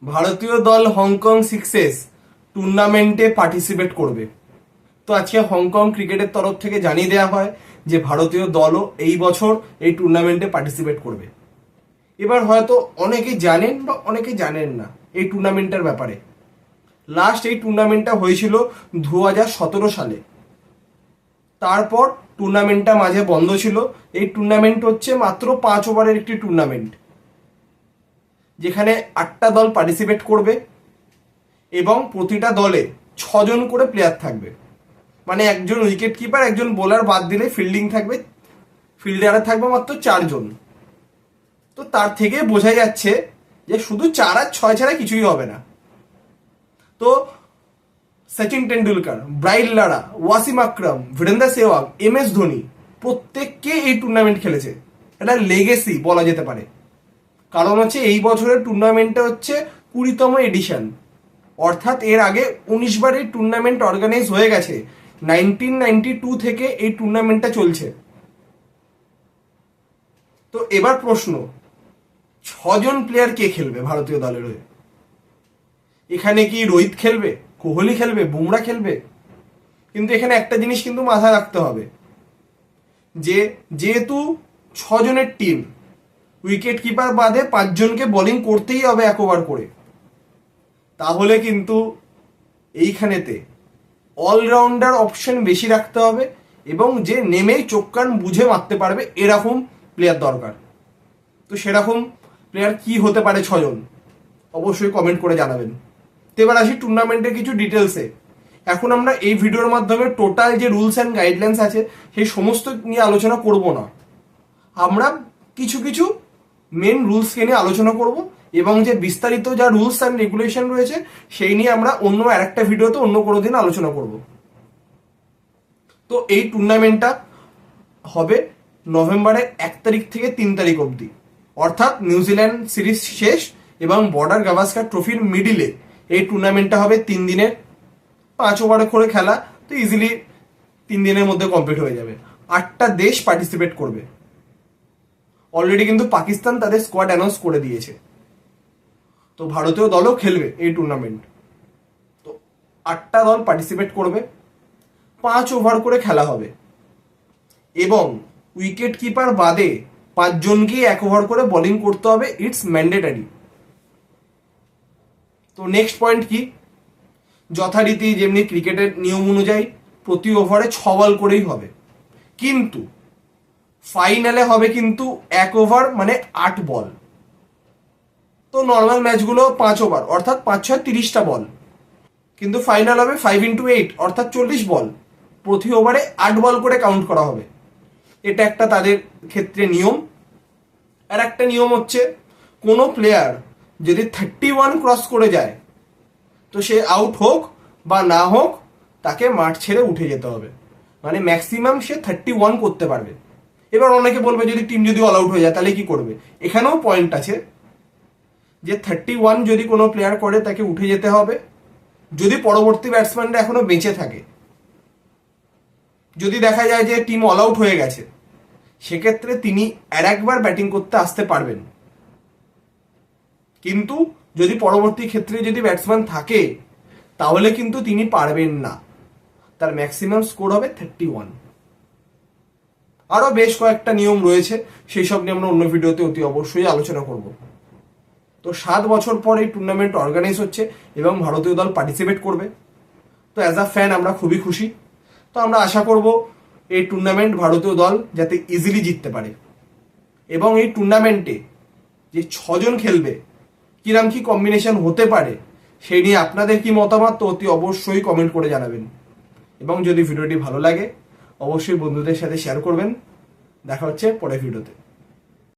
ভারতীয় দল Hong Kong sixes টুর্নামেন্টে পার্টিসিপেট করবে। তো আজকে হংকং ক্রিকেটের তরফ থেকে জানিয়ে দেওয়া হয় যে ভারতীয় দলও এই বছর এই টুর্নামেন্টে পার্টিসিপেট করবে। এবার হয়তো অনেকে জানেন বা অনেকে জানেন না এই টুর্নামেন্টের ব্যাপারে। লাস্ট এই টুর্নামেন্টটা হয়েছিল 2017 সালে। তারপর টুর্নামেন্টটা মাঝে বন্ধ ছিল। এই টুর্নামেন্ট হচ্ছে মাত্র 5 ওভারের একটি টুর্নামেন্ট, যেখানে 8টা দল পার্টিসিপেট করবে এবং প্রতিটা দলে 6জন করে প্লেয়ার থাকবে। মানে একজন উইকেট কিপার, একজন বোলার বাদ দিলে ফিল্ডিং থাকবে, ফিল্ডারে থাকবে মাত্র 4জন। তো তার থেকে বোঝা যাচ্ছে যে শুধু 4 আর 6 ছাড়া কিছুই হবে না। তো সচিন টেন্ডুলকার, ব্রাইন লারা, ওয়াসিম আকরাম, বীরেন্দ্র সেহবাগ, MS ধোনি প্রত্যেককে এই টুর্নামেন্ট খেলেছে। এটা লেগেসি বলা যেতে পারে। কারণ হচ্ছে এই বছরের টুর্নামেন্টটা হচ্ছে 20তম এডিশন, অর্থাৎ এর আগে 19 বার এই টুর্নামেন্ট অর্গানাইজ হয়ে গেছে। 1992 থেকে এই টুর্নামেন্টটা চলছে। তো এবার প্রশ্ন, 6জন প্লেয়ার কে খেলবে ভারতীয় দলের হয়ে? এখানে কি রোহিত খেলবে, কোহলি খেলবে, বুমরা খেলবে? কিন্তু এখানে একটা জিনিস কিন্তু মাথায় রাখতে হবে যে যেহেতু 6জনের টিম, উইকেট কিপার বাদে 5জনকে বোলিং করতেই হবে 1 ওভার করে। তাহলে কিন্তু এইখানেতে অলরাউন্ডার অপশন বেশি রাখতে হবে এবং যে নেমেই চোখ কান বুঝে মারতে পারবে এরকম প্লেয়ার দরকার। তো সেরকম প্লেয়ার কি হতে পারে 6জন? অবশ্যই কমেন্ট করে জানাবেন। তো এবার আসি টুর্নামেন্টের কিছু ডিটেলসে। এখন আমরা এই ভিডিওর মাধ্যমে টোটাল যে রুলস অ্যান্ড গাইডলাইন্স আছে সেই সমস্ত নিয়ে আলোচনা করব না। আমরা কিছু কিছু মেন রুলসকে নিয়ে আলোচনা করব এবং যে বিস্তারিত যা রুলস অ্যান্ড রেগুলেশন রয়েছে সেই নিয়ে আমরা অন্য আরেকটা ভিডিওতে অন্য কোনো দিন আলোচনা করব। তো এই টুর্নামেন্টটা হবে নভেম্বরের 1 তারিখ থেকে 3 তারিখ অবধি, অর্থাৎ নিউজিল্যান্ড সিরিজ শেষ এবং বর্ডার গাভাস্কার ট্রফির মিডিলে এই টুর্নামেন্টটা হবে 3 দিনের, 5 ওভারে করে খেলা। তো ইজিলি 3 দিনের মধ্যে কমপ্লিট হয়ে যাবে। 8টা দেশ পার্টিসিপেট করবে। অলরেডি কিন্তু পাকিস্তান তাদের স্কোয়াড অ্যানাউন্স করে দিয়েছে। তো ভারতীয় দলও খেলবে এই টুর্নামেন্ট। তো 8টা দল পার্টিসিপেট করবে, 5 ওভার করে খেলা হবে এবং উইকেট কিপার বাদে 5জনকেই 1 ওভার করে বোলিং করতে হবে। It's mandatory. তো নেক্সট পয়েন্ট কি? যথারীতি যেমনি ক্রিকেটের নিয়ম অনুযায়ী প্রতি ওভারে 6 বল করেই হবে, কিন্তু ফাইনালে হবে কিন্তু 1 ওভার মানে 8 বল। তো নর্মাল ম্যাচগুলো 5 ওভার অর্থাৎ 5-6 30টা বল, কিন্তু ফাইনাল হবে 5x8 অর্থাৎ 40 বল। প্রতি ওভারে 8 বল করে কাউন্ট করা হবে। এটা একটা তাদের ক্ষেত্রে নিয়ম। আর একটা নিয়ম হচ্ছে কোনো প্লেয়ার যদি 31 ক্রস করে যায় তো সে আউট হোক বা না হোক তাকে মাঠ ছেড়ে উঠে যেতে হবে। মানে ম্যাক্সিমাম সে 31 করতে পারবে। এবার অনেকে বলবে যদি টিম যদি অল আউট হয়ে যায় তাহলে কি করবে? এখানেও পয়েন্ট আছে যে 31 যদি কোনো প্লেয়ার করে তাকে উঠে যেতে হবে যদি পরবর্তী ব্যাটসম্যানরা এখনো বেঁচে থাকে। যদি দেখা যায় যে টিম অল আউট হয়ে গেছে সেক্ষেত্রে তিনি আর একবার ব্যাটিং করতে আসতে পারবেন। কিন্তু যদি পরবর্তী ক্ষেত্রে যদি ব্যাটসম্যান থাকে তাহলে কিন্তু তিনি পারবেন না। তার ম্যাক্সিমাম স্কোর হবে 31। আরও বেশ কয়েকটা নিয়ম রয়েছে, সেই সব নিয়ে আমরা অন্য ভিডিওতে অতি অবশ্যই আলোচনা করব। তো 7 বছর পর এই টুর্নামেন্ট অর্গানাইজ হচ্ছে এবং ভারতীয় দল পার্টিসিপেট করবে। তো অ্যাজ আ ফ্যান আমরা খুবই খুশি। তো আমরা আশা করব এই টুর্নামেন্ট ভারতীয় দল যাতে ইজিলি জিততে পারে এবং এই টুর্নামেন্টে যে 6জন খেলবে কিরম কি কম্বিনেশন হতে পারে সেই নিয়ে আপনাদের কি মতামত তো অতি অবশ্যই কমেন্ট করে জানাবেন। এবং যদি ভিডিওটি ভালো লাগে অবশ্যই বন্ধুদের সাথে শেয়ার করবেন। দেখা হচ্ছে পরের ভিডিওতে।